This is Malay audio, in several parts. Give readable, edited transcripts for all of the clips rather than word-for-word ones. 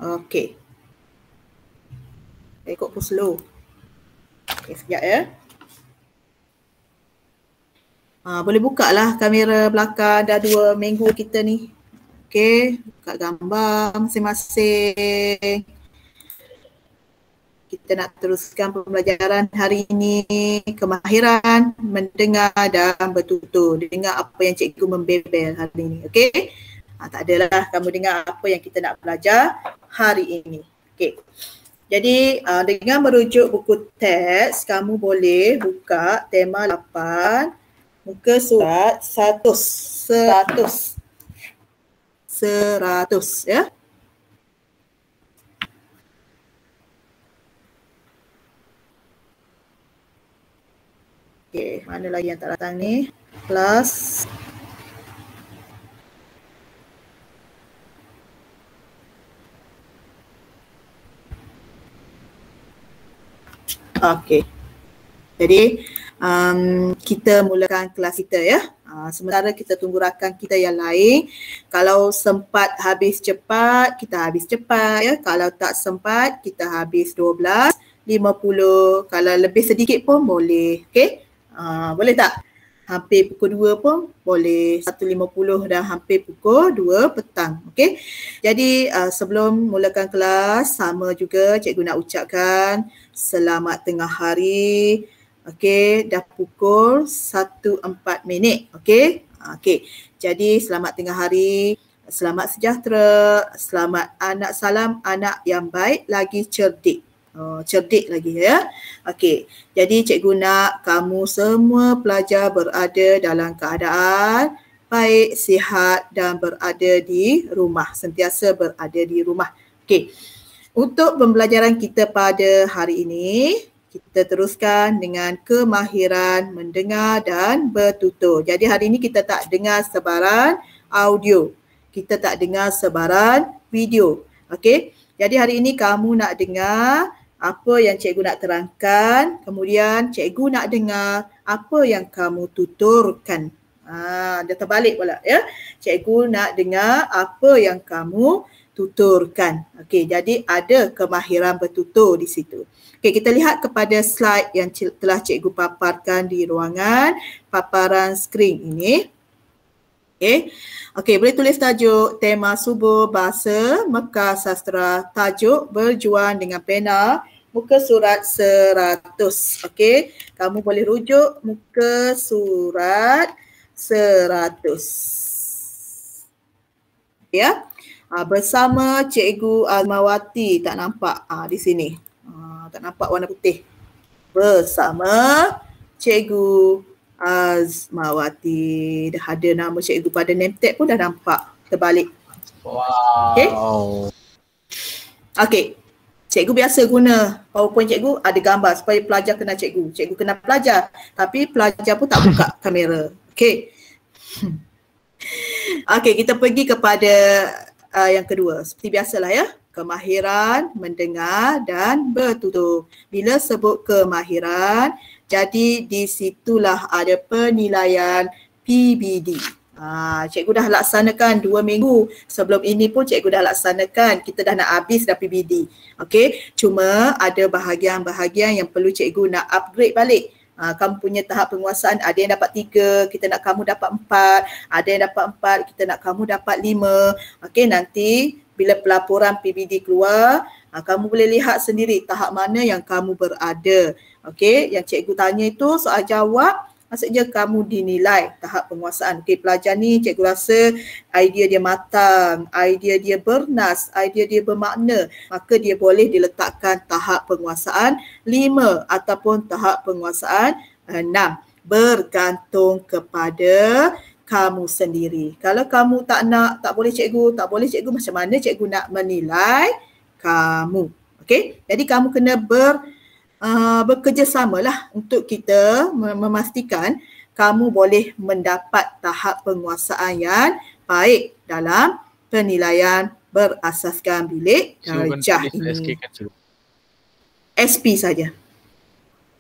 Okey. Ikut pun slow. Okey, sekejap ya. Boleh buka lah kamera belakang, dah 2 minggu kita ni. Okey, buka gambar masing-masing. Kita nak teruskan pembelajaran hari ini, kemahiran mendengar dan bertutur. Dengar apa yang cikgu membebel hari ini, okey? Tak adalah kamu dengar apa yang kita nak belajar hari ini. Okey. Jadi dengan merujuk buku teks, kamu boleh buka tema 8, muka surat 100 ya. Okey, mana lagi yang tak datang ni? Kelas. Okey. Jadi kita mulakan kelas kita ya. Sementara kita tunggu rakan kita yang lain. Kalau sempat habis cepat, kita habis cepat ya. Kalau tak sempat, kita habis 12:50. Kalau lebih sedikit pun boleh. Okey? Boleh tak? Hampir pukul 2 pun boleh. 1:50 dah hampir pukul 2 petang. Okey? Jadi sebelum mulakan kelas, sama juga cikgu nak ucapkan selamat tengah hari. Okey, dah pukul 1:04. Okey? Okey. Jadi selamat tengah hari. Selamat sejahtera. Selamat anak salam anak yang baik lagi cerdik. Cerdik lagi ya. Okey. Jadi cikgu nak kamu semua pelajar berada dalam keadaan baik, sihat dan berada di rumah. Sentiasa berada di rumah. Okey. Untuk pembelajaran kita pada hari ini, kita teruskan dengan kemahiran mendengar dan bertutur. Jadi hari ini kita tak dengar sebaran audio. Kita tak dengar sebaran video. Okey. Jadi hari ini kamu nak dengar apa yang cikgu nak terangkan, kemudian cikgu nak dengar apa yang kamu tuturkan. Dia terbalik pula ya. Cikgu nak dengar apa yang kamu tuturkan. Okey, jadi ada kemahiran bertutur di situ. Okey, kita lihat kepada slide yang telah cikgu paparkan di ruangan paparan skrin ini. Okey. Okey, boleh tulis tajuk tema subuh bahasa Mekar Sastra, tajuk berjuang dengan pena, muka surat 100. Okey, kamu boleh rujuk muka surat 100. Ya. Bersama Cikgu Azmawati, tak nampak di sini. Tak nampak warna putih. Bersama Cikgu Azmawati. Dah ada nama cikgu pada name tag pun dah nampak terbalik. Wow. Okey. Okey. Cikgu biasa guna PowerPoint cikgu ada gambar supaya pelajar kenal cikgu. Cikgu kenal pelajar tapi pelajar pun tak buka kamera. Okey. Okey, kita pergi kepada yang kedua. Seperti biasalah ya. Kemahiran mendengar dan bertutur. Bila sebut kemahiran, jadi di situlah ada penilaian PBD. Cikgu dah laksanakan 2 minggu. Sebelum ini pun cikgu dah laksanakan. Kita dah nak habis dah PBD. Okey, cuma ada bahagian-bahagian yang perlu cikgu nak upgrade balik. Kamu punya tahap penguasaan ada yang dapat 3, kita nak kamu dapat 4. Ada yang dapat 4, kita nak kamu dapat 5. Okey, nanti bila pelaporan PBD keluar, kamu boleh lihat sendiri tahap mana yang kamu berada. Okey, yang cikgu tanya itu soal jawab, maksudnya kamu dinilai tahap penguasaan. Okey, pelajar ni cikgu rasa idea dia matang, idea dia bernas, idea dia bermakna, maka dia boleh diletakkan tahap penguasaan 5 ataupun tahap penguasaan 6. Bergantung kepada kamu sendiri. Kalau kamu tak nak, tak boleh cikgu, macam mana cikgu nak menilai kamu? Okey, jadi kamu kena bekerjasamalah untuk kita memastikan kamu boleh mendapat tahap penguasaan yang baik dalam penilaian berasaskan bilik darjah ini. SP saja.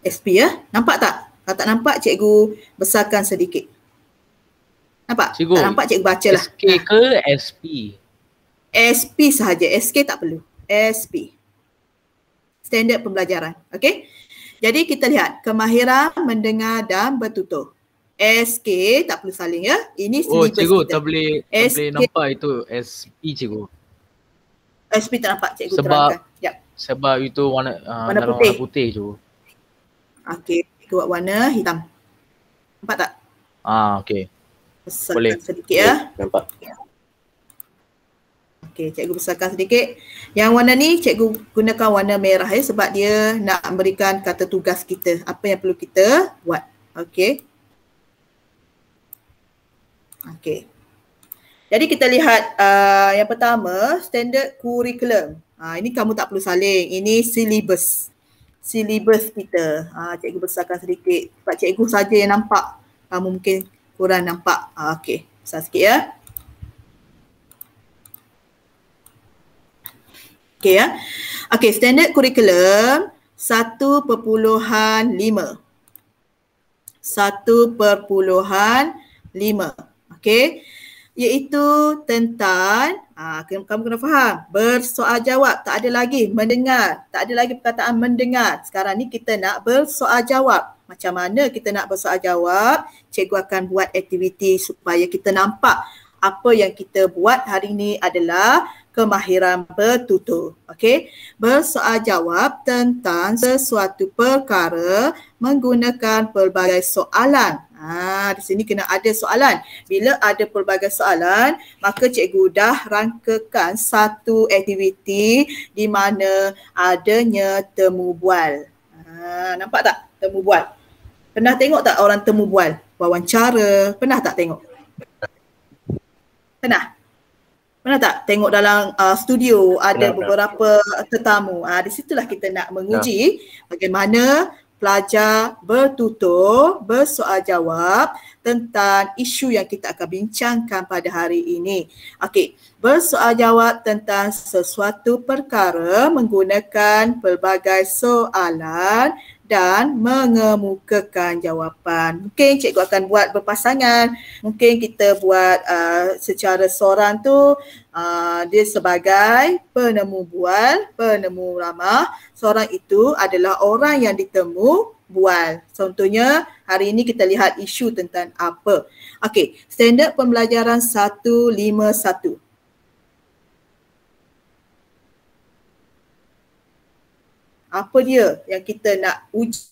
SP ya. Nampak tak? Kalau tak nampak cikgu besarkan sedikit. Nampak? Cikgu, tak nampak cikgu baca lah. SK ke SP? SP sahaja. SK tak perlu. SP. Standard pembelajaran. Okey. Jadi kita lihat kemahiran mendengar dan bertutur. SK tak perlu saling ya. Ini syllabus cikgu, kita. tak boleh nampak itu SP cikgu. SP tak nampak, cikgu terangkan. Sebab itu warna dalam warna putih cikgu. Okey, cikgu buat warna hitam. Nampak tak? Okey. Besarkan Boleh. sedikit ya. Nampak. Okey, cikgu besarkan sedikit. Yang warna ni cikgu gunakan warna merah ya sebab dia nak memberikan kata tugas kita. Apa yang perlu kita buat. Okey. Okey. Jadi kita lihat yang pertama, standard curriculum. Ini kamu tak perlu salin. Ini syllabus. Syllabus kita. Cikgu besarkan sedikit. Sebab cikgu saja yang nampak. Kamu mungkin kurang nampak. Okey, besar sikit ya. Okey ya. Okey, standard curriculum 1.5. 1.5. Okey. Iaitu tentang, kamu kena faham, bersoal jawab. Tak ada lagi mendengar. Tak ada lagi perkataan mendengar. Sekarang ni kita nak bersoal jawab. Macam mana kita nak bersoal jawab? Cikgu akan buat aktiviti supaya kita nampak apa yang kita buat hari ini adalah kemahiran bertutur. Okey. Bersoal jawab tentang sesuatu perkara menggunakan pelbagai soalan. Di sini kena ada soalan. Bila ada pelbagai soalan, maka cikgu dah rangkakan satu aktiviti di mana adanya temu bual. Nampak tak temu bual? Pernah tengok tak orang temu bual? Wawancara, pernah tak tengok? Pernah? Pernah tak tengok dalam studio ada beberapa tetamu? Di situlah kita nak menguji bagaimana pelajar bertutur, bersoal jawab tentang isu yang kita akan bincangkan pada hari ini. Okey, bersoal jawab tentang sesuatu perkara menggunakan pelbagai soalan dan mengemukakan jawapan. Mungkin cikgu akan buat berpasangan, mungkin kita buat secara seorang tu dia sebagai penemu bual, penemu ramah. Seorang itu adalah orang yang ditemu bual. Contohnya hari ini kita lihat isu tentang apa. Okey, standard pembelajaran 151. Apa dia yang kita nak uji?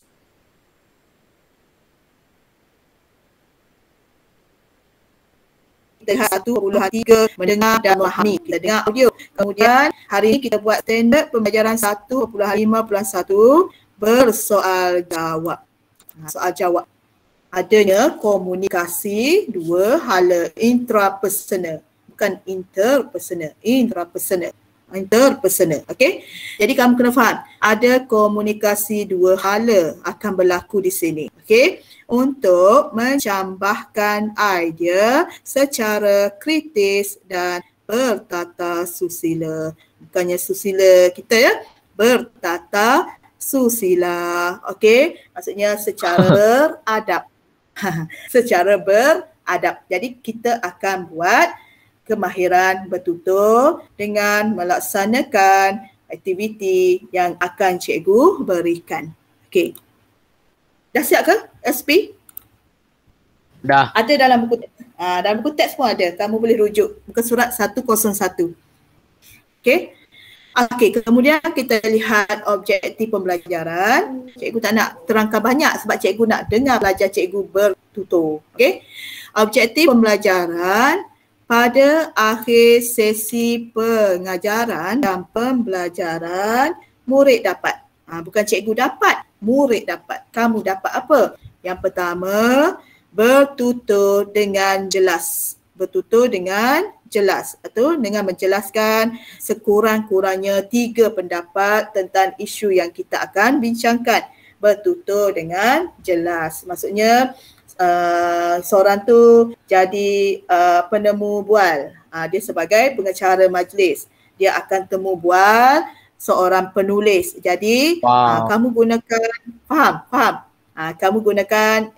Kita lihat 1.3 mendengar dan memahami. Kita dengar audio. Kemudian hari ini kita buat standard pembelajaran 1.5.1 bersoal jawab. Soal jawab. Adanya komunikasi dua hala intrapersonal. Bukan interpersonal, intrapersonal. Interpersonal, okey? Jadi kamu kena faham, ada komunikasi dua hala akan berlaku di sini, okey? Untuk mencambahkan idea secara kritis dan bertata susila. Bukannya susila kita ya, bertata susila, okey? Maksudnya secara beradab. Secara beradab. Jadi kita akan buat kemahiran bertutur dengan melaksanakan aktiviti yang akan cikgu berikan. Okey. Dah siap ke SP? Dah. Ada dalam buku teks. Dalam buku teks pun ada. Kamu boleh rujuk muka surat 101. Okey. Okey, kemudian kita lihat objektif pembelajaran. Cikgu tak nak terangkan banyak sebab cikgu nak dengar pelajar cikgu bertutur. Okey. Objektif pembelajaran pada akhir sesi pengajaran dan pembelajaran, murid dapat. Bukan cikgu dapat, murid dapat. Kamu dapat apa? Yang pertama, bertutur dengan jelas. Bertutur dengan jelas atau dengan menjelaskan sekurang-kurangnya 3 pendapat tentang isu yang kita akan bincangkan. Bertutur dengan jelas. Maksudnya seorang tu jadi penemu bual. Dia sebagai pengacara majlis. Dia akan temu bual seorang penulis. Jadi kamu gunakan, faham? Kamu gunakan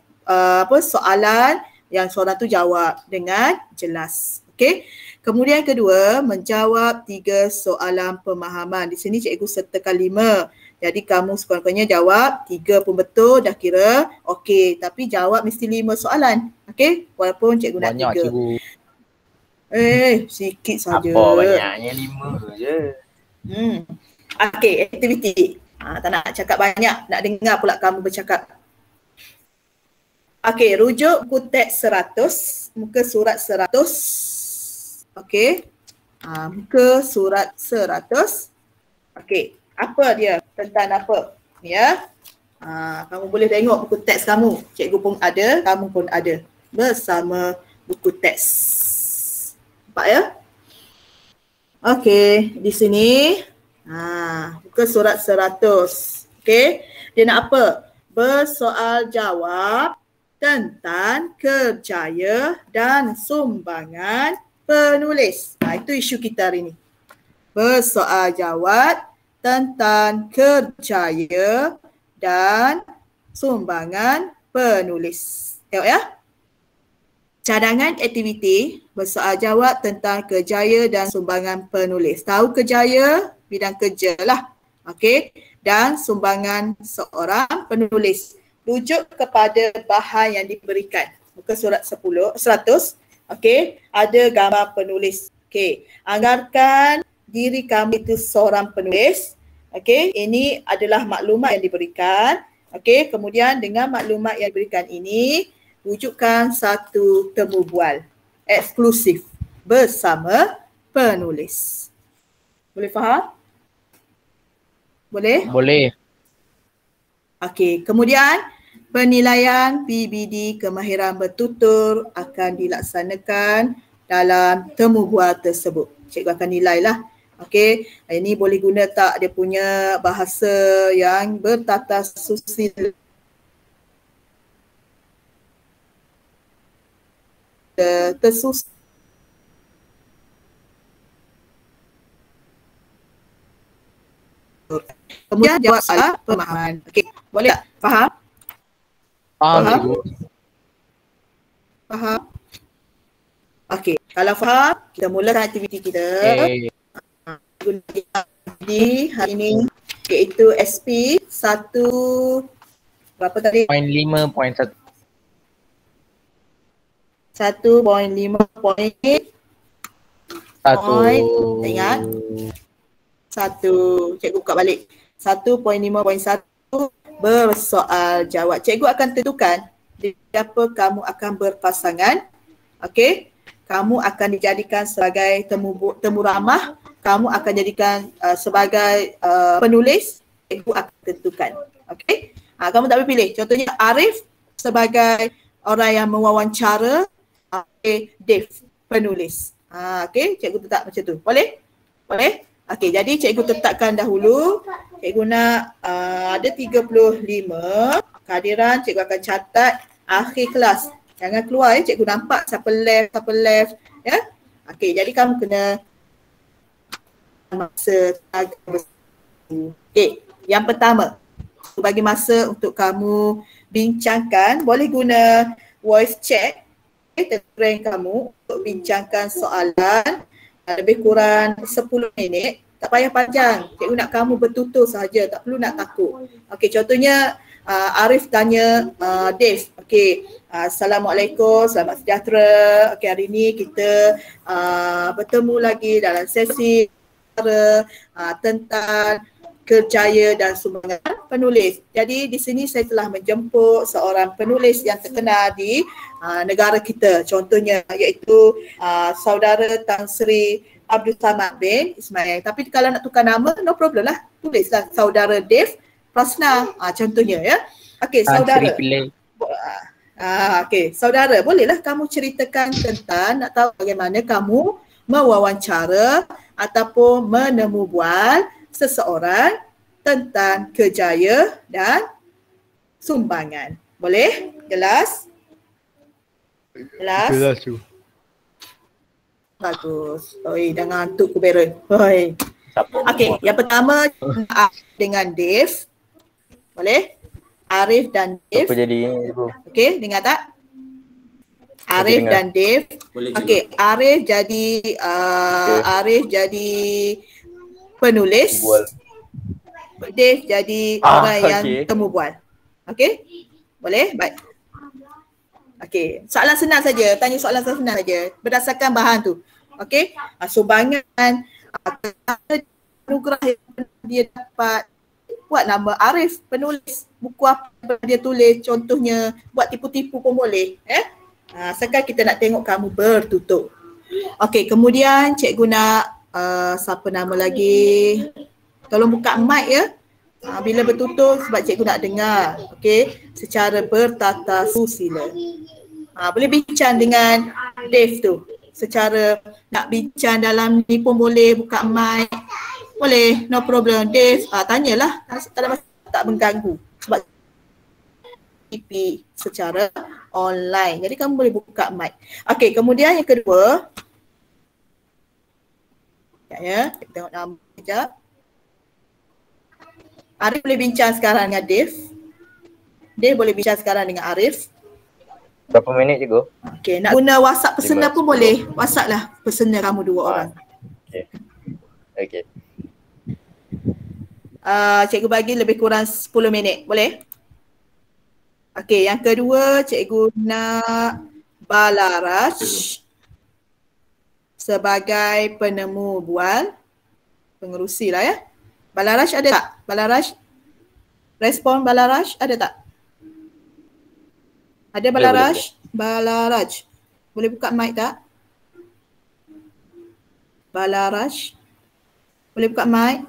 soalan yang seorang tu jawab dengan jelas. Okey. Kemudian kedua, menjawab 3 soalan pemahaman. Di sini cikgu sertakan 5. Jadi kamu sekurang-kurangnya jawab 3 pun betul, dah kira okey. Tapi jawab mesti 5 soalan. Okey? Walaupun cikgu nak 3. Banyak cikgu. Sikit saja. Apa banyaknya 5 je. Okey, aktiviti. Tak nak cakap banyak, nak dengar pula kamu bercakap. Okey, rujuk buku teks 100, muka surat 100. Okey. Muka surat 100. Okey, apa dia? Tentang apa? Ya. Kamu boleh tengok buku teks kamu. Cikgu pun ada, kamu pun ada. Bersama buku teks. Nampak ya? Okey, di sini muka surat 100. Okey, dia nak apa? Bersoal jawab tentang kerjaya dan sumbangan penulis. Itu isu kita hari ini. Bersoal jawab tentang kerjaya dan sumbangan penulis. Tengok ya. Cadangan aktiviti bersoal jawab tentang kerjaya dan sumbangan penulis. Tahu kerjaya, bidang kerja lah. Okey. Dan sumbangan seorang penulis. Rujuk kepada bahan yang diberikan. Muka surat 100. Okey. Ada gambar penulis. Okey. Anggarkan diri kamu itu seorang penulis. Okey. Ini adalah maklumat yang diberikan. Okey. Kemudian dengan maklumat yang diberikan ini, wujudkan satu temu bual eksklusif bersama penulis. Boleh faham? Boleh? Boleh. Okey, kemudian penilaian PBD kemahiran bertutur akan dilaksanakan dalam temu bual tersebut. Cikgu akan nilailah. Okey, ini boleh guna tak dia punya bahasa yang bertata susila, tersus. Kemudian jawab soalan pemahaman. Okey, boleh tak? Faham? Faham Faham? cikgu. Faham? Okey, kalau faham, kita mulakan aktiviti kita. Di hari ini iaitu SP 1 berapa tadi? 0.5.1. 1.5.1. Ingat? 1. Cikgu buka balik. 1.5.1 bersoal jawab. Cikgu akan tentukan siapa kamu akan berpasangan. Okey. Kamu akan dijadikan sebagai temu ramah. Kamu akan jadikan sebagai penulis. Cikgu akan tentukan. Okey. Kamu tak boleh pilih. Contohnya Arif sebagai orang yang mewawancara. Dev, penulis. Okey, cikgu tetap macam tu. Boleh? Boleh? Okey, jadi cikgu tetapkan dahulu. Cikgu nak ada 35 kehadiran. Cikgu akan catat akhir kelas. Jangan keluar ya, cikgu nampak siapa left. Ya. Okey, jadi kamu kena masa. Okey, yang pertama. Bagi masa untuk kamu bincangkan, boleh guna voice chat. Telegram kamu untuk bincangkan soalan lebih kurang 10 minit. Tak payah panjang. Cikgu nak kamu bertutur sahaja, tak perlu nak takut. Okey, contohnya Arif tanya Dave. Okey, Assalamualaikum, selamat sejahtera. Okey, hari ini kita bertemu lagi dalam sesi tentang kerjaya dan sumbangan penulis. Jadi di sini saya telah menjemput seorang penulis yang terkenal di negara kita. Contohnya iaitu saudara Tan Sri Abdul Samad bin Ismail. Tapi kalau nak tukar nama, no problem lah. Tulislah saudara Dave Prasna. Contohnya ya. Okey, saudara. Okey, saudara, bolehlah kamu ceritakan tentang nak tahu bagaimana kamu mewawancara ataupun menemu bual seseorang tentang kerjaya dan sumbangan. Boleh? Jelas? Jelas? Jelas tu. Bagus. Oi, dah ngantuk ku Beren. Oi. Okey, yang pertama dengan Dave. Boleh? Arif dan Dave. Apa jadi ibu? Okey, dengar tak? Arif dan Dave. Okey, Arif jadi Arif jadi penulis. Dave jadi orang yang temu bual. Okey? Boleh? Baik. Okey, soalan senang saja. Tanya soalan senang saja berdasarkan bahan tu. Okey? Sumbangan anugerah yang dia dapat, buat nama Arif, penulis buku apa dia tulis, contohnya buat tipu-tipu pun boleh. Sekarang kita nak tengok kamu bertutur. Okey, kemudian cikgu nak siapa nama lagi? Tolong buka mic ya. Bila bertutur sebab cikgu nak dengar. Okey, secara bertata susila. Boleh bincang dengan Dave tu. Secara nak bincang dalam ni pun boleh, buka mic. Boleh, no problem. Dave, tanyalah. Tak ada masalah, tak mengganggu. Sebab IP secara online. Jadi kamu boleh buka mic. Okey, kemudian yang kedua. Ya, kita tengok nama sekejap. Arif boleh bincang sekarang dengan Dave. Dave boleh bincang sekarang dengan Arif. Berapa minit cikgu? Okey, nak guna WhatsApp personal pun boleh. WhatsApp lah personal kamu dua orang. Okey. Cikgu bagi lebih kurang 10 minit. Boleh? Okey, yang kedua cikgu nak Balaraj sebagai penemu bual. Pengerusi lah ya. Balaraj ada tak? Balaraj? Respon Balaraj ada tak? Ada Balaraj? Balaraj. Boleh buka mic tak? Balaraj. Boleh buka mic?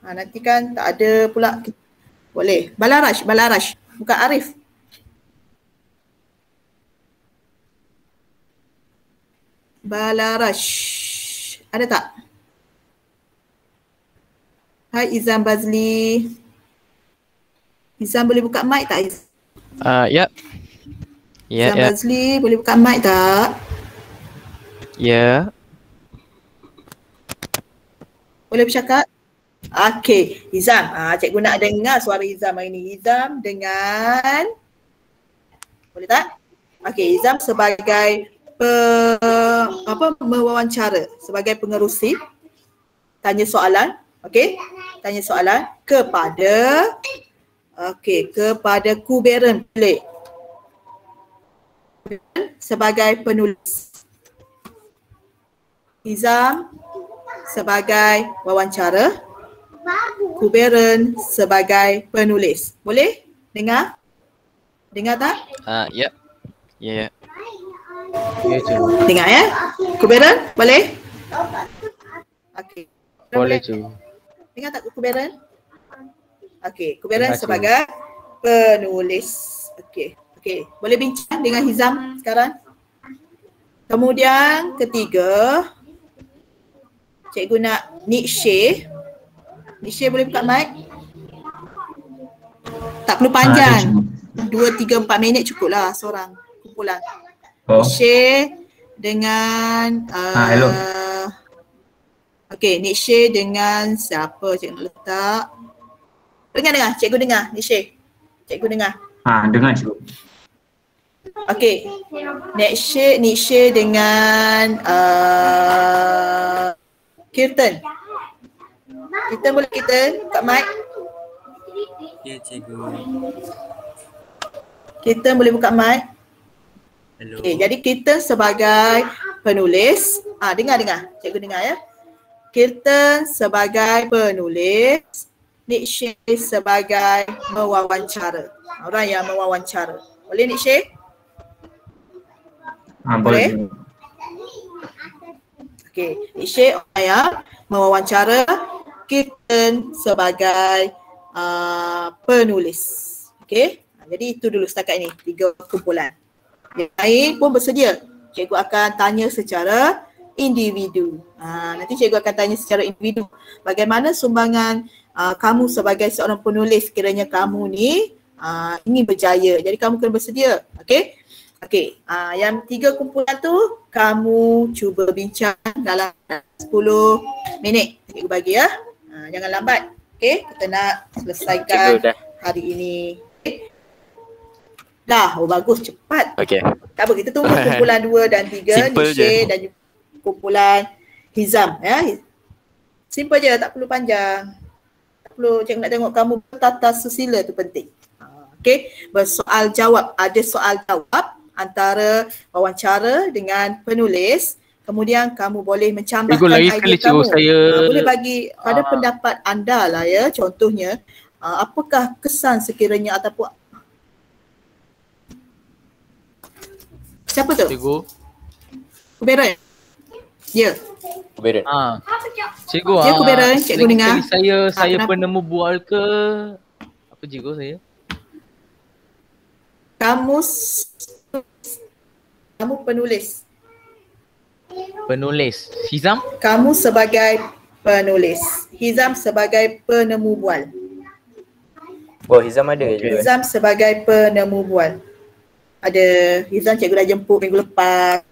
Nanti kan tak ada pula. Boleh. Balaraj. Bukan Arif. Balaraj. Ada tak? Hai Izam Bazli. Izam boleh buka mic tak Izam? Ya. Izam Bazli boleh buka mic tak? Ya. Boleh bercakap? Okey, Izam. Cikgu nak dengar suara Izam hari ni. Izam dengan boleh tak? Okey, Izam sebagai mewawancara, sebagai pengerusi tanya soalan, okey? Tanya soalan kepada Kuberen boleh. Sebagai penulis. Izam sebagai wawancara, Kuberen sebagai penulis. Boleh? Dengar? Dengar tak? Ya. Ya. Dengar ya? Kuberen, boleh? Okey. Boleh cikgu. Dengar tak Kuberen? Okey, Kuberen sebagai penulis. Okey. Boleh bincang dengan Hizam sekarang? Kemudian ketiga, cikgu nak Nikshe. Nikshe boleh buka mic? Tak perlu panjang. 2, 3, 4 minit cukup lah seorang kumpulan. Nikshe dengan hello. Okey, Nikshe dengan siapa cikgu nak letak? Dengar, cikgu dengar Nikshe. Cikgu dengar. Dengar cikgu. Okey. Nikshe dengan Kirtan. Kirtan boleh buka mic? Ya cikgu. Kirtan boleh buka mic? Hello. Okey, jadi Kirtan sebagai penulis. Dengar. Cikgu dengar ya. Kirtan sebagai penulis. Nikshe sebagai mewawancara. Orang yang mewawancara. Boleh Nikshe? Boleh. Okey, Nikshe orang yang mewawancara, Kirtan sebagai penulis. Okey, jadi itu dulu setakat ini, 3 kumpulan. Yang lain pun bersedia. Cikgu akan tanya secara individu. Nanti cikgu akan tanya secara individu. Bagaimana sumbangan kamu sebagai seorang penulis sekiranya kamu ni ingin berjaya. Jadi kamu kena bersedia. Okey. Yang 3 kumpulan tu kamu cuba bincang dalam 10 minit. Cikgu bagi ya. Jangan lambat. Okey, kita nak selesaikan hari ini. Dah, oh bagus, cepat. Okay. Tak apa, kita tunggu kumpulan 2 dan 3, Simple Nishay je. dan kumpulan Hizam. Ya. Simple je, tak perlu panjang. Tak perlu cikgu nak tengok kamu bertata susila tu penting. Okey, bersoal jawab. Ada soal jawab antara wawancara dengan penulis. Kemudian kamu boleh mencambahkan Cikgu, lagi idea sekali, kamu. cikgu, saya- Boleh bagi pada pendapat anda lah ya. Contohnya, apakah kesan sekiranya ataupun siapa tu? Cikgu. Kuberan? Ya. Kuberan. Cikgu, Ya, Kuberan, cikgu lagi dengar. sekali saya kenapa? penemu bual ke apa cikgu saya? Kamu penulis. Penulis. Hizam? Kamu sebagai penulis. Hizam sebagai penemu bual. Oh, Hizam ada ke juga? Hizam sebagai penemu bual. Ada Hizam cikgu dah jemput minggu lepas.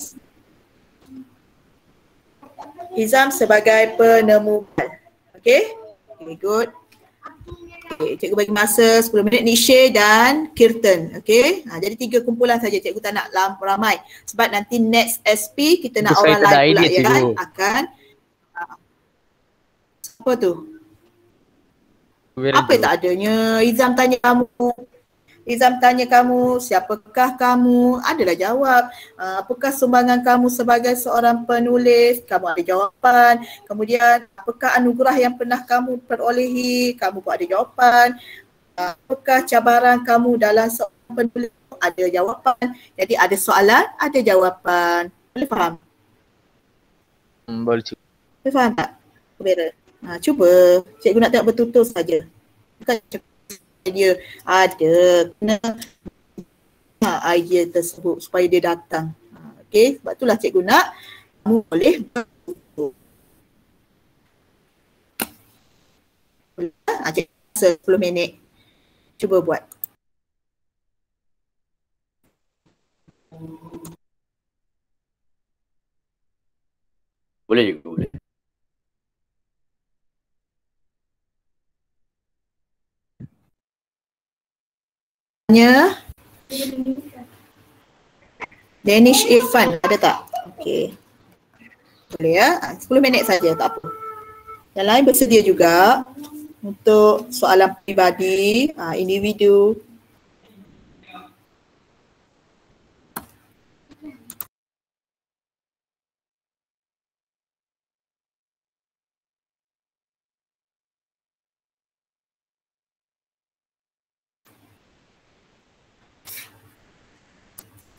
Hizam sebagai penemu bual. Okay? Okay, good. Okay, cikgu bagi masa 10 minit Nishay dan Kirtan. Okay? Jadi 3 kumpulan saja, cikgu tak nak ramai. Sebab nanti next SP kita nak Cikgu, orang saya tak ada lain pula idea, ya kan? cikgu. Akan apa tu? Kuberan, Apa yang tak adanya? Izam tanya kamu, siapakah kamu? Adalah jawab. Apakah sumbangan kamu sebagai seorang penulis? Kamu ada jawapan. Kemudian, apakah anugerah yang pernah kamu perolehi? Kamu pun ada jawapan. Apakah cabaran kamu dalam seorang penulis? Ada jawapan. Jadi ada soalan, ada jawapan. Boleh faham? Boleh cikgu. Boleh faham tak? Kubera. Cuba. Cikgu nak tengok betul-betul saja. Bukan cakap dia ada. Kena idea tersebut supaya dia datang. Okey. Sebab itulah cikgu nak kamu boleh betul. Cikgu rasa 10 minit. Cuba buat. Boleh juga, boleh. Danish Irfan, ada tak? Okey. Boleh ya? 10 minit saja, tak apa. Yang lain bersedia juga untuk soalan peribadi, individu.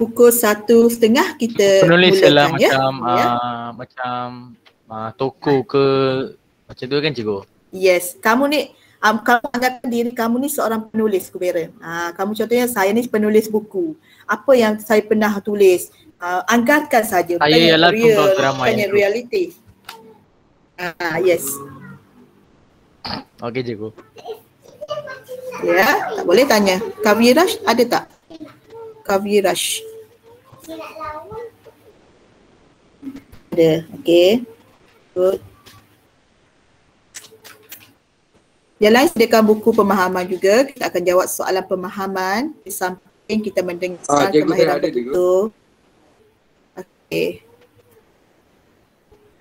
Pukul 1:30 kita Penulis ialah mulakan ya. macam toko ke macam tu kan cikgu? Yes, kamu ni kamu anggapkan diri kamu ni seorang penulis, Kubera. Kamu contohnya saya ni penulis buku. Apa yang saya pernah tulis, anggarkan saja. Saya ialah tunggal drama bukannya yang tu. reality. Yes. Okey cikgu. Ya, tak boleh tanya. Kavirash ada tak? Kavirash. Ada, okey. Good. Yang lain sediakan buku pemahaman juga. Kita akan jawab soalan pemahaman di samping kita mendengar kemahiran bertutur. Okey.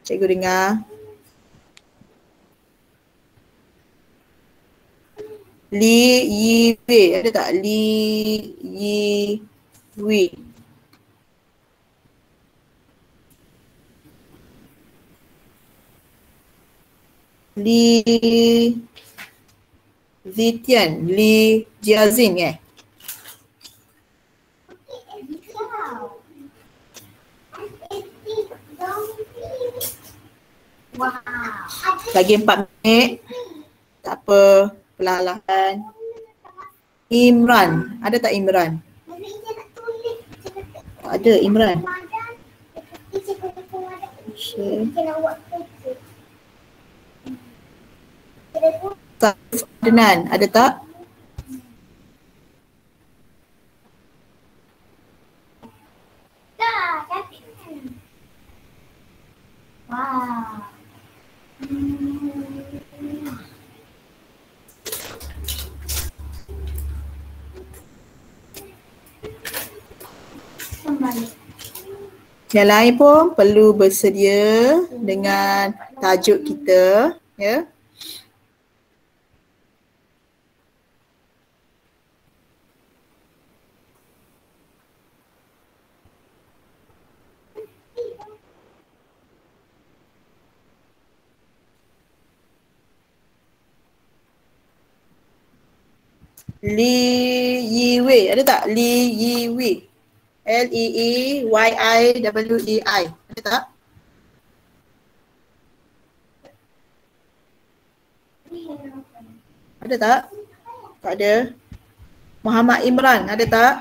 Cikgu dengar. Li Yi Wei, ada tak? Li Yi Wei. Li Zitian, Li Jiazin Lagi 4 minit. Tak apa, perlahan-lahan. Imran, ada tak Imran? Ada Imran. Adnan, ada tak? Yang lain pun perlu bersedia dengan tajuk kita, ya. Li Yiwei, ada tak? Li Yiwei. Leewei. Ada tak? Ada tak? Tak ada. Muhammad Imran, ada tak?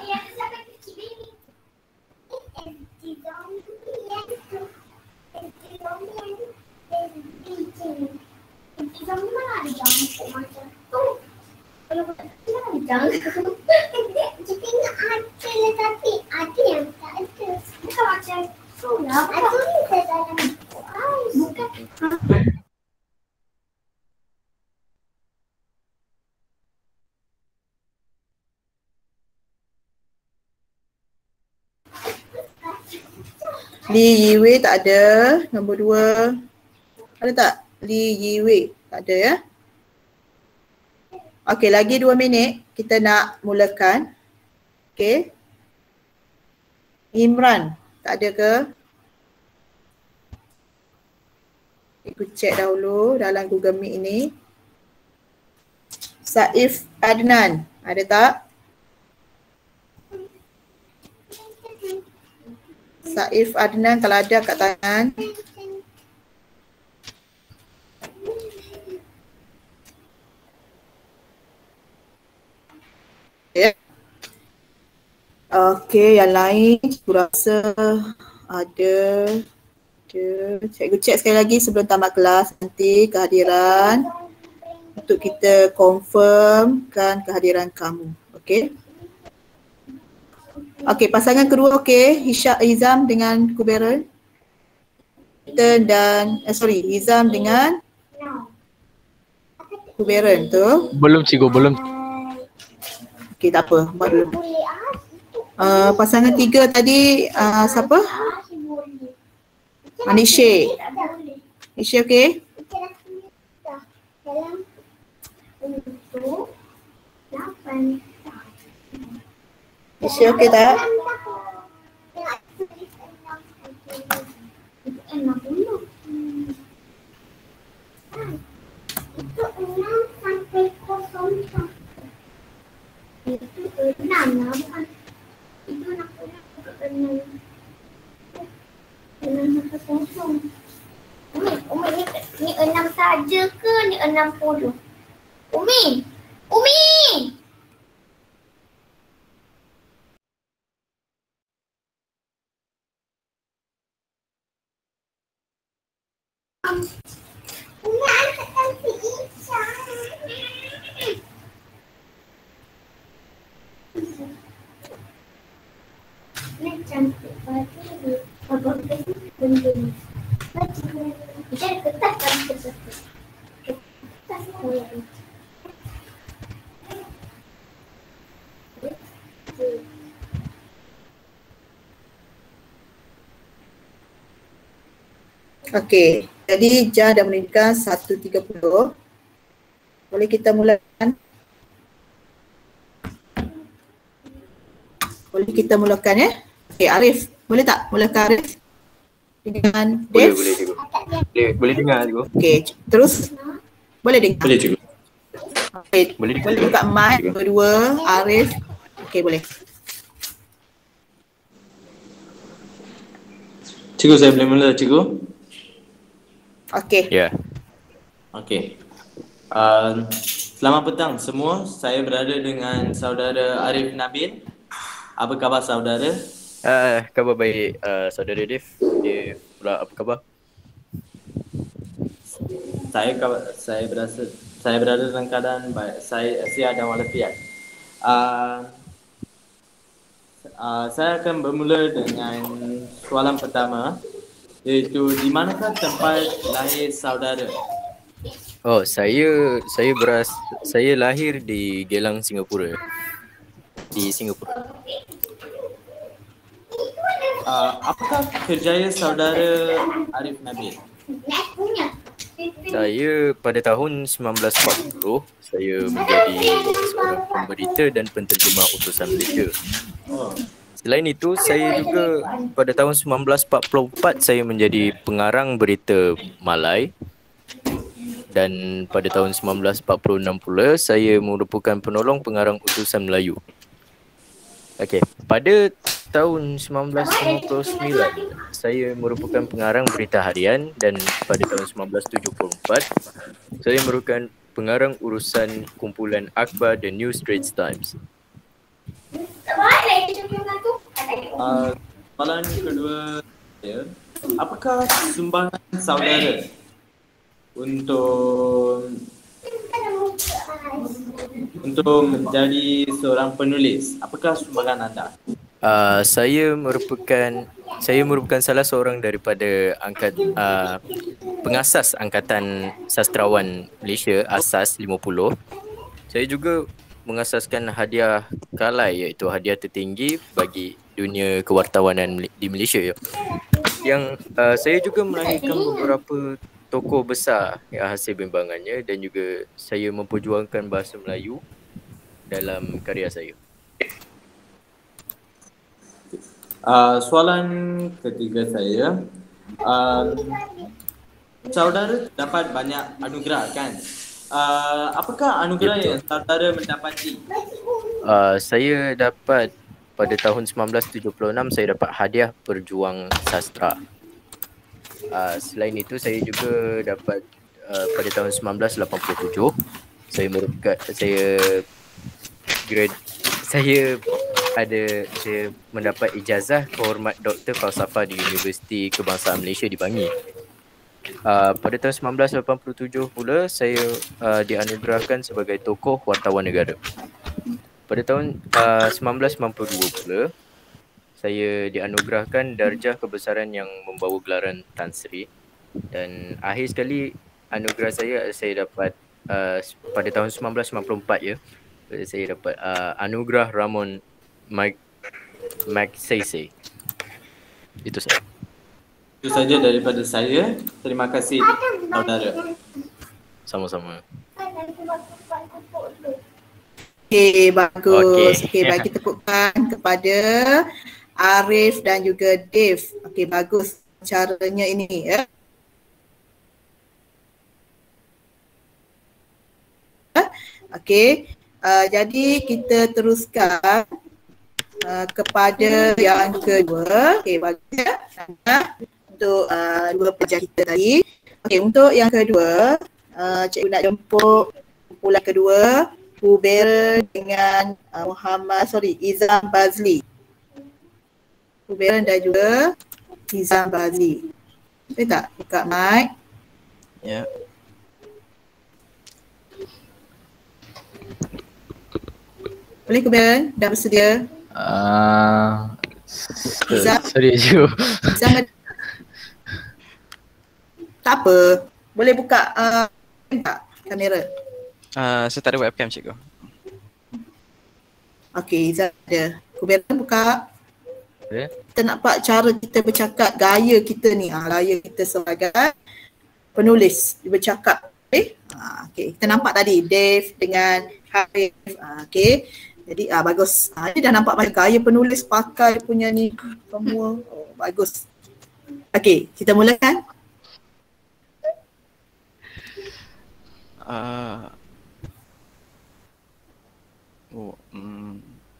Li Yiwei tak ada. Nombor 2. Ada tak? Li Yiwei. Tak ada ya. Okey, lagi 2 minit kita nak mulakan. Okey. Imran, tak ada ke? Ikut cek dahulu dalam Google Meet ini. Saif Adnan, ada tak? Saif Adnan kalau ada kat tangan. Ya. Okey, yang lain aku rasa ada. Cikgu cek sekali lagi sebelum tamat kelas nanti kehadiran untuk kita confirmkan kehadiran kamu. Okey. Okey, pasangan kedua okey, Hizam dengan Kuberan. Dan Hizam dengan Kuberan tu. Belum cikgu, belum. Okey, tak apa. Belum. Pasangan 3 tadi siapa? Anisha. Anisha okey? Anisha okey tak? Itu 6 sampai 0. Itu 6 lah, bukan. Itu nak ke 6. 6 sampai 0. Umi ni 6 saja ke ni 60? Umi! Umi! Umi angkat tanti Isha. Ini cantik baju. Abang kasi benda ni. Baju. Dia ketat kan ketat. Ketat boleh. Okey, jadi jam dah menunjukkan 1.30. Boleh kita mulakan? Boleh kita mulakan ya? Okey, Arif, boleh tak mulakan Arif? Dengan Dev? Boleh cikgu. Boleh dengar cikgu. Okey, terus? Boleh dengar? Boleh cikgu. Okey, Boleh dengar. boleh buka mic berdua, Arif. Okey, boleh. Cikgu, saya boleh mula cikgu? Okey. Ya. Okey. Selamat petang semua. Saya berada dengan saudara Arif Nabil. Apa khabar saudara? Khabar baik, saudara Dev. Dev pula apa khabar? Saya berada dalam keadaan baik. Saya sihat dan walafiat. Saya akan bermula dengan soalan pertama, iaitu di manakah tempat lahir saudara? Oh, saya lahir di Geylang, Singapura. Di Singapura. Apakah kerjaya saudara Arif Nabil? Saya pada tahun 1940 saya menjadi seorang pemberita dan penterjemah utusan Malaysia. Oh. Selain itu, saya juga pada tahun 1944 saya menjadi pengarang berita Malay. Dan pada tahun 1946 pula saya merupakan penolong pengarang utusan Melayu. Okey, pada tahun 1959 saya merupakan pengarang berita harian dan pada tahun 1974 saya merupakan pengarang urusan kumpulan akhbar The New Straits Times. Soalan kedua saya, apakah sumbangan saudara untuk menjadi seorang penulis? Apakah sumbangan anda? Saya merupakan salah seorang daripada pengasas Angkatan Sastrawan Malaysia, ASAS 50. Saya juga mengasaskan hadiah Kalai, iaitu hadiah tertinggi bagi dunia kewartawanan di Malaysia. Yang saya juga melahirkan beberapa tokoh besar yang hasil bimbangannya dan juga saya memperjuangkan bahasa Melayu dalam karya saya. Soalan ketiga saya, saudara dapat banyak anugerah kan? Apakah anugerah yang saudara mendapati? Saya dapat pada tahun 1976 saya dapat hadiah Perjuang Sastra. Selain itu saya juga dapat pada tahun 1987 saya mendapat ijazah kehormat Doktor Falsafah di Universiti Kebangsaan Malaysia di Bangi. Pada tahun 1987 pula saya dianugerahkan sebagai tokoh wartawan negara. Pada tahun 1992 pula saya dianugerahkan darjah kebesaran yang membawa gelaran Tan Sri, dan akhir sekali anugerah saya dapat pada tahun 1994 saya dapat anugerah Ramon Magsaysay. Itu saja. Itu saja daripada saya. Terima kasih saudara. Sama-sama. Okey, bagus. Okey, bagi tepukan kepada Arif dan juga Dave. Okey, bagus caranya ini ya. Okey, jadi kita teruskan kepada yang kedua. Okey, bagus ya. Untuk dua pelajar kita tadi. Okey, untuk yang kedua, cikgu nak jemput kumpulan kedua, Hubeira dengan Izam Bazli. Hubeira dan juga Izam Bazli. Boleh tak buka mic? Ya. Boleh Hubeira? Dah bersedia? Sorry Ju. Izam tak apa. Boleh buka tak kamera? Saya tak ada webcam cikgu. Okey, Izam ada. Hubeira buka. Boleh? Kita nampak cara kita bercakap, gaya kita ni, gaya kita sebagai penulis bercakap. Okey, kita nampak tadi Dave dengan Harif. Okey. Jadi bagus. Dia dah nampak macam gaya penulis pakai punya ni semua. Bagus. Okey, kita mulakan.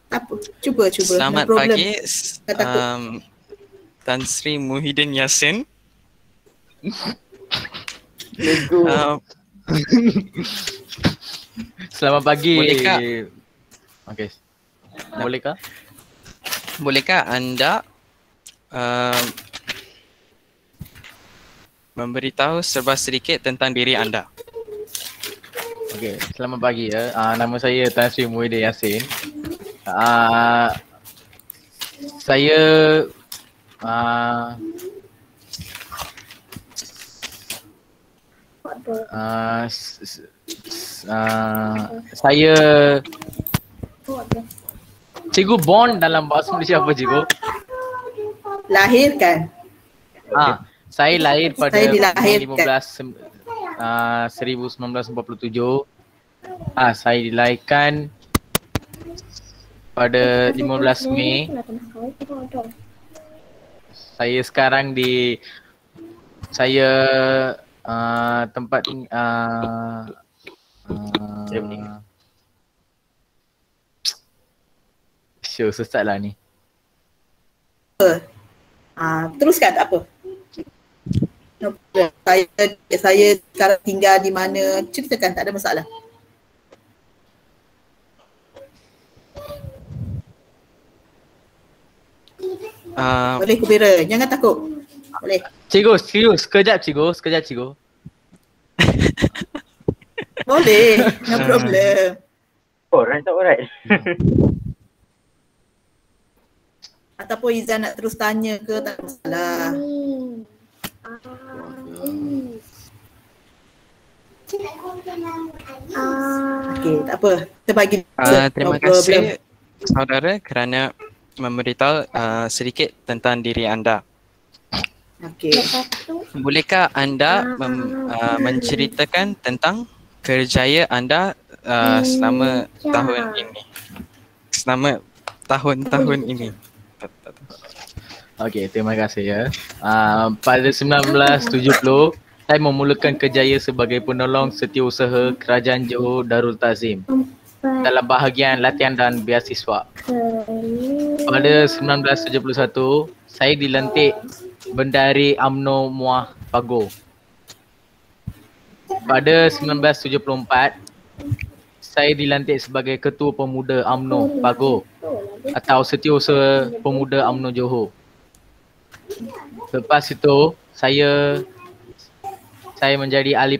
Tak apa, cuba. Selamat no problem. pagi, Tan Sri Muhyiddin Yassin. Selamat pagi. Bolehkah? Okey. Bolehkah anda memberitahu serba sedikit tentang diri anda? Okey, selamat pagi ya. Nama saya Tan Sri Muhyiddin Yassin. Saya saya cikgu born dalam bahasa Malaysia apa cikgu? Lahirkan. Saya lahir pada Saya Mei dilahirkan. 1947. Saya dilahirkan pada 15 Mei. Saya sekarang tempat sesat lah ni. Teruskan, tak apa. No problem. Saya sekarang tinggal di mana, ceritakan, tak ada masalah. Boleh Kubira, jangan takut. Boleh. Cikgu, sekejap cikgu. Boleh, no problem. Alright. Ataupun Izzan nak terus tanya ke, tak ada masalah. Okey, tak apa. Kita bagi Terima kasih saudara kerana memberitahu sedikit tentang diri anda. Okey. Bolehkah anda menceritakan tentang kerjaya anda selama tahun ini? Selama tahun-tahun ini. Okey, terima kasih ya. Pada 1970, saya memulakan kerjaya sebagai penolong setiausaha Kerajaan Johor Darul Ta'zim dalam bahagian latihan dan beasiswa. Pada 1971, saya dilantik Bendahari UMNO Muar Pagoh. Pada 1974, saya dilantik sebagai Ketua Pemuda UMNO Pagoh atau Setiausaha Pemuda UMNO Johor. Lepas itu, saya menjadi ahli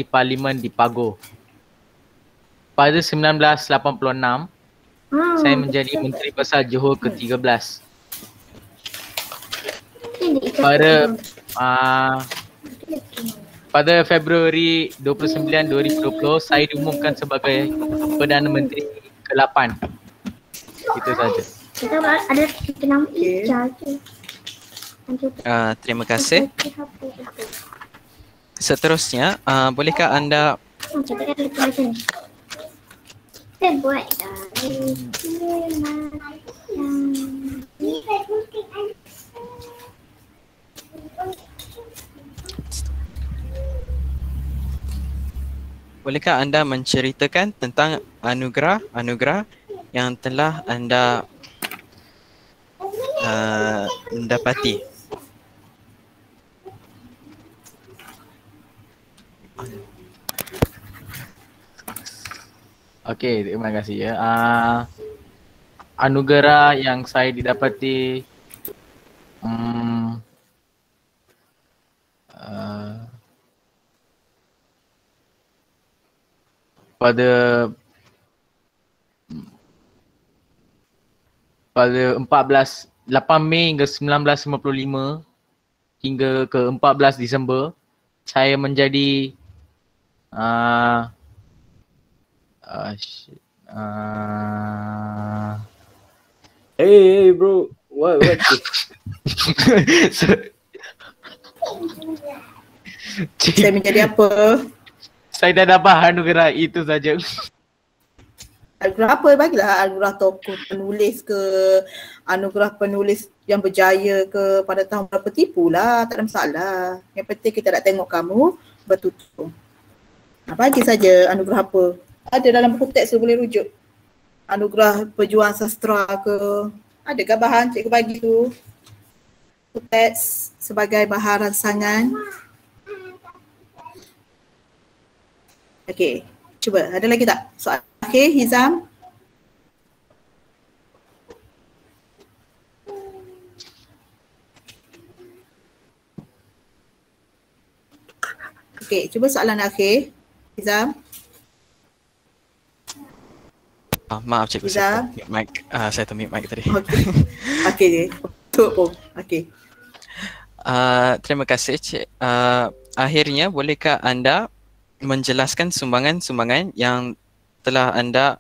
parlimen di Pagoh. Pada 1986, saya menjadi Menteri Besar Johor ke-13. Pada Februari 29, 2020, saya diumumkan sebagai Perdana Menteri ke-8. Itu saja. Kita ada nama Ija je. Terima kasih. Seterusnya, bolehkah anda Saya buat bolehkah anda menceritakan tentang anugerah yang telah anda mendapati? Okey, terima kasih ya. Anugerah yang saya didapati pada 8 Mei hingga 1955 hingga ke 14 Disember, saya menjadi Hey bro, what? Saya menjadi apa? Saya dah dapat anugerah itu saja. Anugerah apa? Bagilah anugerah tokoh penulis ke, anugerah penulis yang berjaya ke pada tahun berapa, tipulah, tak ada masalah. Yang penting kita nak tengok kamu bertutur. Bagi saja anugerah apa. Ada dalam buku teks tu, boleh rujuk. Anugerah pejuang sastra ke, adakah bahan cikgu bagi tu? Buku teks sebagai bahan rangsangan. Okey, cuba ada lagi tak? Soal akhir, Hizam. Okey, cuba soalan akhir, Hizam. Maaf cikgu, saya termute mic. Saya termute mic tadi. Okey je. Tutup pun. Okey. Terima kasih cik. Akhirnya bolehkah anda menjelaskan sumbangan-sumbangan yang telah anda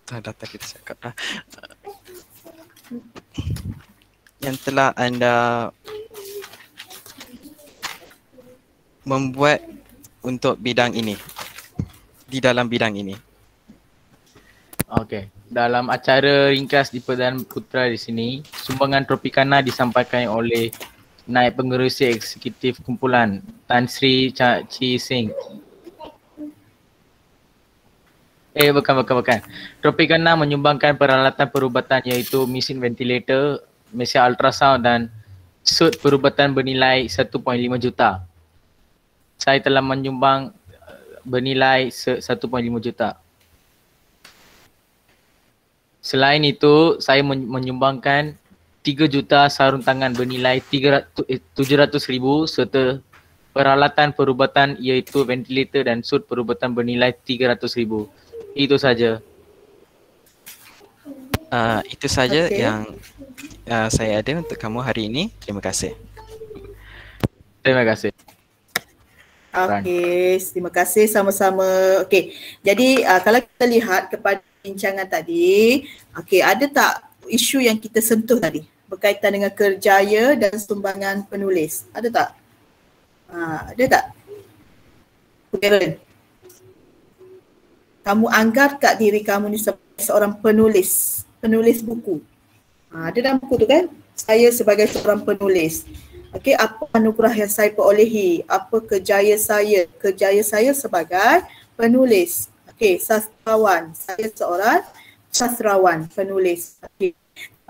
Data kita cakap dah. Yang telah anda membuat untuk bidang ini, di dalam bidang ini. Okey. Dalam acara ringkas di Perdana Putra di sini, sumbangan Tropicana disampaikan oleh Naib Pengerusi Eksekutif Kumpulan Tan Sri Chi Sing. Bukan. Tropicana menyumbangkan peralatan perubatan iaitu mesin ventilator, mesin ultrasound dan suit perubatan bernilai 1.5 juta. Saya telah menyumbang bernilai 1.5 juta. Selain itu, saya menyumbangkan 3 juta sarung tangan bernilai 700,000 serta peralatan perubatan iaitu ventilator dan suit perubatan bernilai 300,000. Itu saja. Itu saja yang saya ada untuk kamu hari ini. Terima kasih. Terima kasih. Okey, terima kasih sama-sama. Okey, jadi kalau kita lihat kepada bincangan tadi, okey, ada tak isu yang kita sentuh tadi berkaitan dengan kerjaya dan sumbangan penulis? Ada tak? Ada tak? Karen, kamu anggap tak diri kamu ni seorang penulis buku? Ada dalam buku tu kan? Saya sebagai seorang penulis. Okey, apa anugerah yang saya perolehi? Apa kerjaya saya? Kerjaya saya sebagai penulis. Okey, sastrawan. Saya seorang sastrawan, penulis. Okey.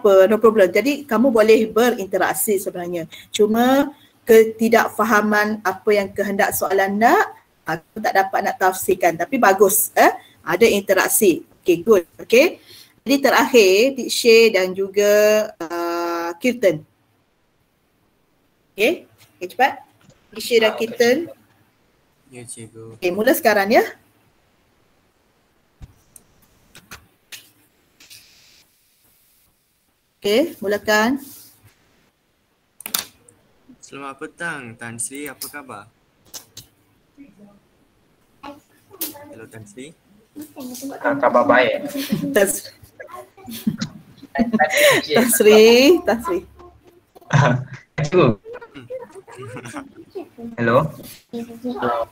Apa, no problem. Jadi kamu boleh berinteraksi sebenarnya. Cuma ketidakfahaman apa yang kehendak soalan nak, aku tak dapat nak tafsirkan. Tapi bagus, ada interaksi. Okey, good. Okey. Jadi terakhir, Tik Syed dan juga Kirtan. Okey, cepat. Tik Syed dan Kirtan. Ya, cikgu. Okey, mula sekarang ya. Okey, mulakan. Selamat petang, Tan Sri. Apa khabar? Hello, Tan Sri. Khabar baik. Tasri. Cikgu. Hello.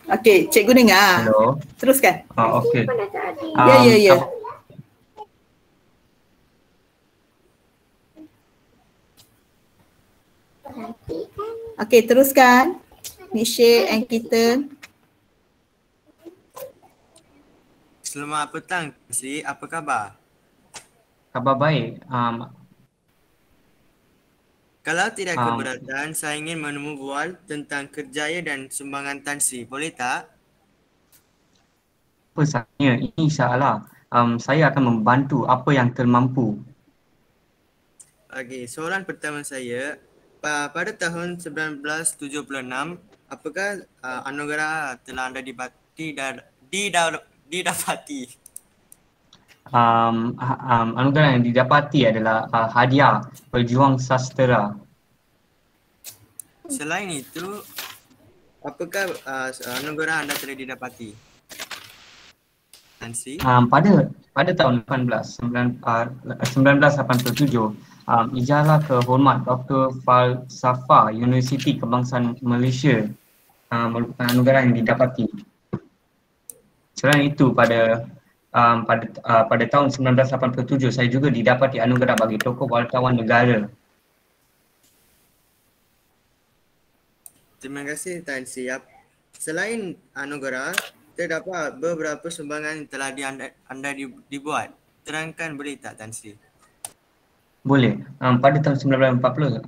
Okey, cikgu dengar. Hello. Teruskan. Okey. Ya. Okey, teruskan. Nisha and Kirtan. Selamat petang, Tan Sri. Apa khabar? Khabar baik. Kalau tidak keberatan, saya ingin menemubual tentang kerjaya dan sumbangan Tan Sri. Boleh tak? Apa saya? InsyaAllah. Saya akan membantu apa yang termampu. Okey, soalan pertama saya. Pada tahun 1976, apakah anugerah telah anda didapati? Anugerah yang didapati adalah hadiah Pejuang Sastera. Selain itu, apakah anugerah anda telah didapati? Tan Sri? Pada tahun 1987, Ijazah Kehormat Dr. Falsafah Universiti Kebangsaan Malaysia merupakan anugerah yang didapati. Selain itu, pada tahun 1987 saya juga didapati anugerah bagi tokoh wartawan negara. Terima kasih, Tan Sri. Selain anugerah, terdapat beberapa sumbangan yang telah anda dibuat. Terangkan boleh tak, Tan Sri? Boleh. Pada tahun 1940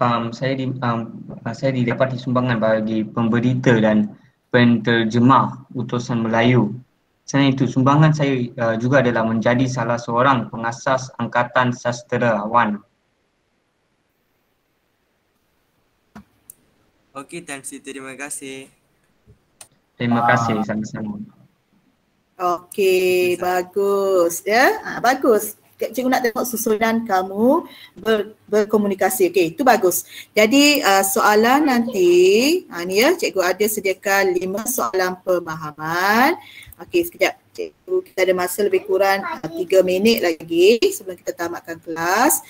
saya didapati sumbangan bagi pemberita dan penterjemah utusan Melayu. Selain itu, sumbangan saya juga adalah menjadi salah seorang pengasas Angkatan Sastrawan. Okey, Tan Sri, terima kasih. Terima kasih sama-sama. Okey, bagus ya. Bagus. Cikgu nak tengok susunan kamu berkomunikasi. Okey, itu bagus. Jadi soalan nanti, ni ya, cikgu ada sediakan 5 soalan pemahaman. Okey, sekejap. Cikgu, kita ada masa lebih kurang 3 minit lagi sebelum kita tamatkan kelas.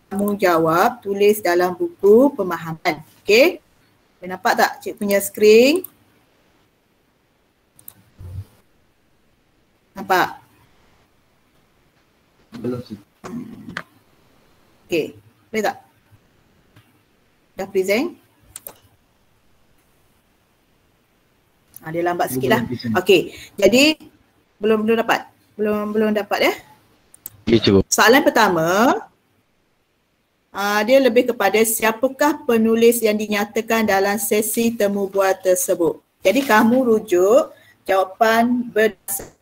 Kamu jawab, tulis dalam buku pemahaman. Okey. Nampak tak cikgu punya skrin? Nampak? Belum sih. Okey, boleh tak? Dah present? Dia lambat sikit lah. Okey, jadi belum dapat? Belum dapat ya? Ya, cikgu. Soalan pertama, dia lebih kepada siapakah penulis yang dinyatakan dalam sesi temu bual tersebut. Jadi kamu rujuk jawapan berdasarkan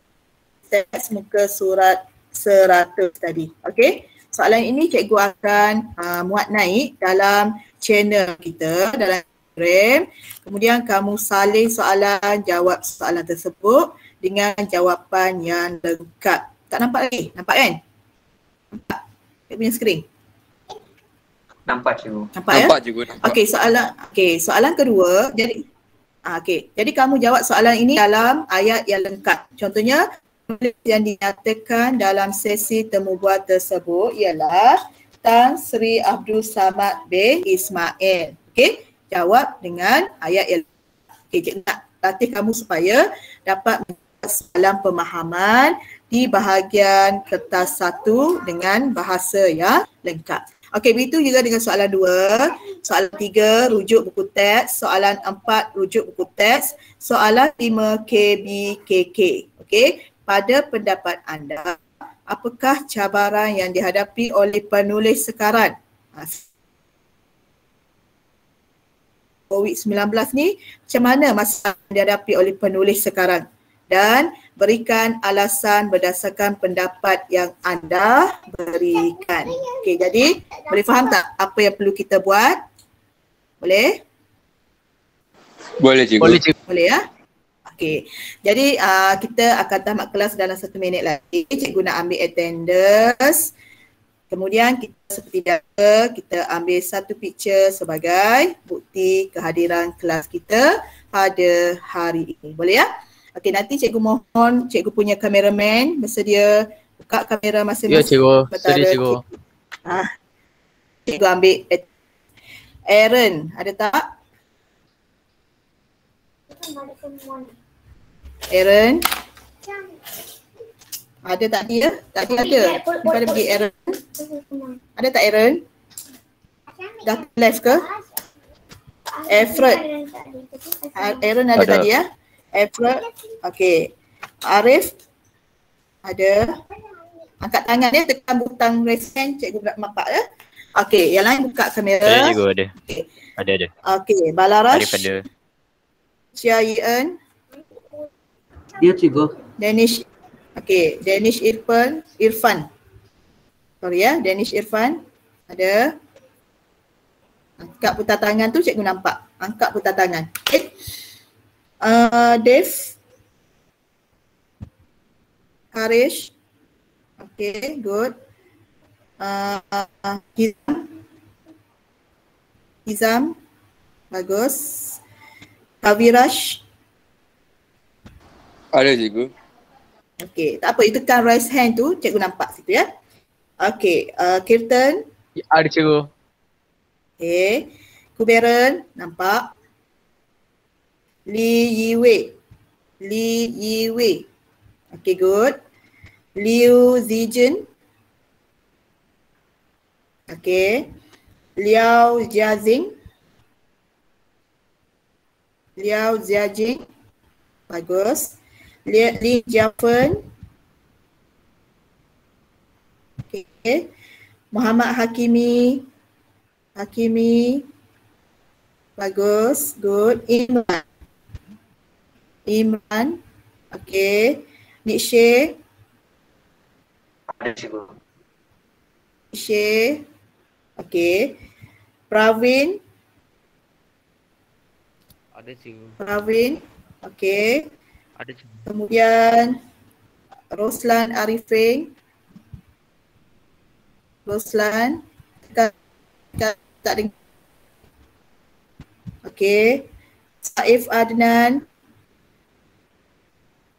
teks muka surat 100 tadi. Okey. Soalan ini cikgu akan muat naik dalam channel kita, dalam Instagram. Kemudian kamu salin soalan, jawab soalan tersebut dengan jawapan yang lengkap. Tak nampak lagi? Nampak kan? Nampak? Cikgu punya skrin. Nampak cikgu. Nampak ya? Nampak cikgu. Okey, soalan kedua. Jadi kamu jawab soalan ini dalam ayat yang lengkap. Contohnya penulis yang dinyatakan dalam sesi temu bual tersebut ialah Tan Sri Abdul Samad bin Ismail. Okey, jawab dengan ayat yang lengkap. Okey, cikgu nak latih kamu supaya dapat menjawab soalan pemahaman di bahagian kertas 1 dengan bahasa yang lengkap. Okey, begitu juga dengan soalan 2, soalan 3 rujuk buku teks, soalan 4 rujuk buku teks, soalan 5 KBKK. Okey, pada pendapat anda, apakah cabaran yang dihadapi oleh penulis sekarang? COVID-19 ni, macam mana masalah yang dihadapi oleh penulis sekarang? Dan berikan alasan berdasarkan pendapat yang anda berikan. Okey, jadi boleh faham tak apa yang perlu kita buat? Boleh? Boleh cikgu. Boleh, cikgu. Boleh ya? Okey. Jadi kita akan tamat kelas dalam 1 minit lagi. Cikgu nak ambil attendance. Kemudian kita seperti biasa, kita ambil satu picture sebagai bukti kehadiran kelas kita pada hari ini. Boleh ya? Okey, nanti cikgu mohon cikgu punya kameraman bersedia buka kamera masing-masing. Ya, cikgu. Sedia, cikgu. Cikgu ambil. Aaron, ada tak? Aaron? Ada tak dia? Tadi ada. Bukan ada pergi Aaron. Ada tak Aaron? Dah left ke? Alfred. Aaron ada tadi ya? Alfred. Okey. Arif. Ada. Angkat tangan dia, tekan butang raise hand, cikgu nak mapak ya. Okey, yang lain buka kamera. Ada cikgu, ada. Okay. Ada. Okey, Balarash. Arif ada. Chia Yien. Ya cikgu. Danish. Okey, Danish Irfan. Sorry ya, Danish Irfan. Ada. Angkat putar tangan tu cikgu nampak. Angkat putar tangan. Okay. Dave. Harish. Okay, good. Hizam. Bagus. Kavirash. Ada cikgu. Okay, tak apa, itu tekan raise hand tu, cikgu nampak situ ya. Okay, Kirtan. Ya, ada, cikgu. Okay, Kuberan, nampak. Li Yiwei. Okay, good. Liu Zijin. Okay. Liao Jiazing. Bagus. Li Jiafen. Okay. Muhammad Hakimi. Bagus. Good. Imran. Okay. Nikshe. Ada cikgu. Nikshe. Okay. Pravin. Ada cikgu. Okay. Ada cikgu. Kemudian Roslan Arifin. Roslan. Tak dengar. Okey. Saif Adnan.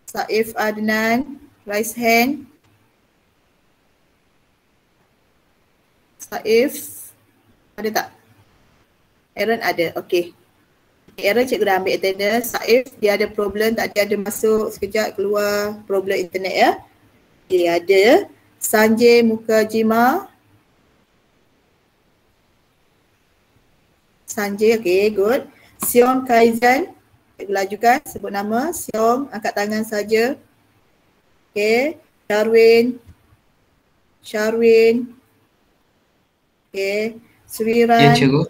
Saif Adnan. Raise hand. Saif. Ada tak? Aaron ada. Okey. Aaron cikgu dah ambil attendance. Saif dia ada problem tadi, ada masuk sekejap keluar problem internet ya. Okey, ada. Sanjay Mukajima. Sanjay, okey, good. Siong Kaizan. Cikgu lajukan sebut nama. Siong, angkat tangan saja. Okey. Sharwin. Okey. Sriran. Ya, cikgu.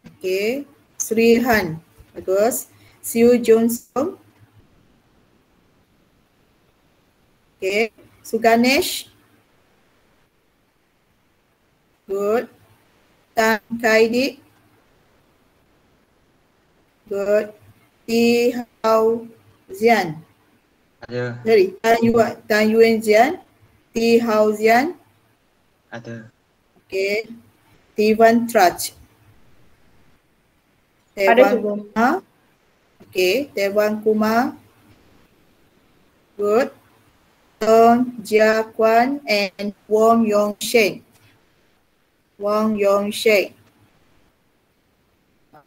Okey. Srihan. Bagus. Siu Jonsong. Okey. Suganesh. Good. Tan Kaidi. Good. Ti Hao Zian. Ada. Sorry. Tan Yuen Zian. Ti Hao Zian. Ada. Okay. Tivan Trach. Tevan Kumar. Okay. Tevan Kumar. Good. Tong Jia Kwan and Wong Yong Shen. Wong Yong Shen.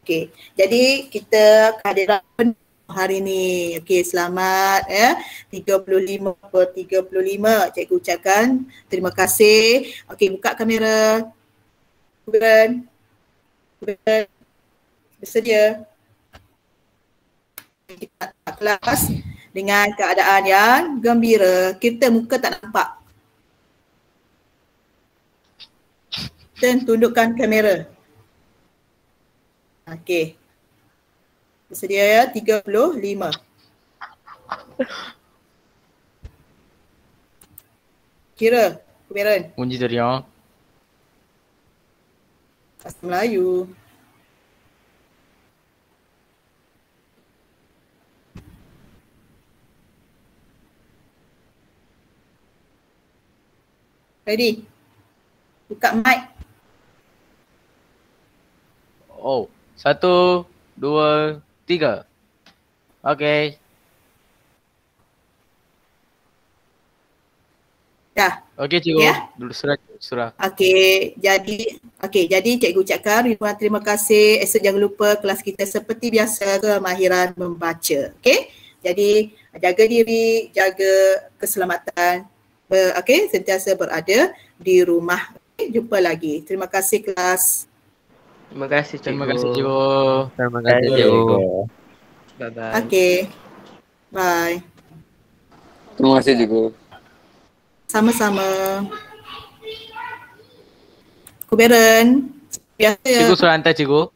Okay. Jadi kita kehadiran hari ni. Okay, selamat ya. 35/35. Cikgu ucapkan terima kasih. Okay, buka kamera. Kubiran. Bersedia. Kita kelas dengan keadaan yang gembira. Kita muka tak nampak. Dan tundukkan kamera. Okey. Bersedia ya, 35. Kira, Kubiran. Kunci dari yang. Bahasa Melayu. Ready? Buka mic. Oh, 1, 2, 3. Okay. Dah. Okay cikgu. Ya? Dulu surah. Okey, jadi cikgu ucapkan ribuan terima kasih. Esok jangan lupa kelas kita seperti biasa kemahiran membaca. Okey? Jadi jaga diri, jaga keselamatan. Okey, sentiasa berada di rumah. Okay, jumpa lagi. Terima kasih kelas. Terima kasih, cikgu. Terima kasih cikgu. Terima kasih cikgu. Bye-bye. Okey. Bye. Terima kasih, cikgu. Sama-sama. Kubiran. Biasa ya. Cikgu suruh hantar cikgu.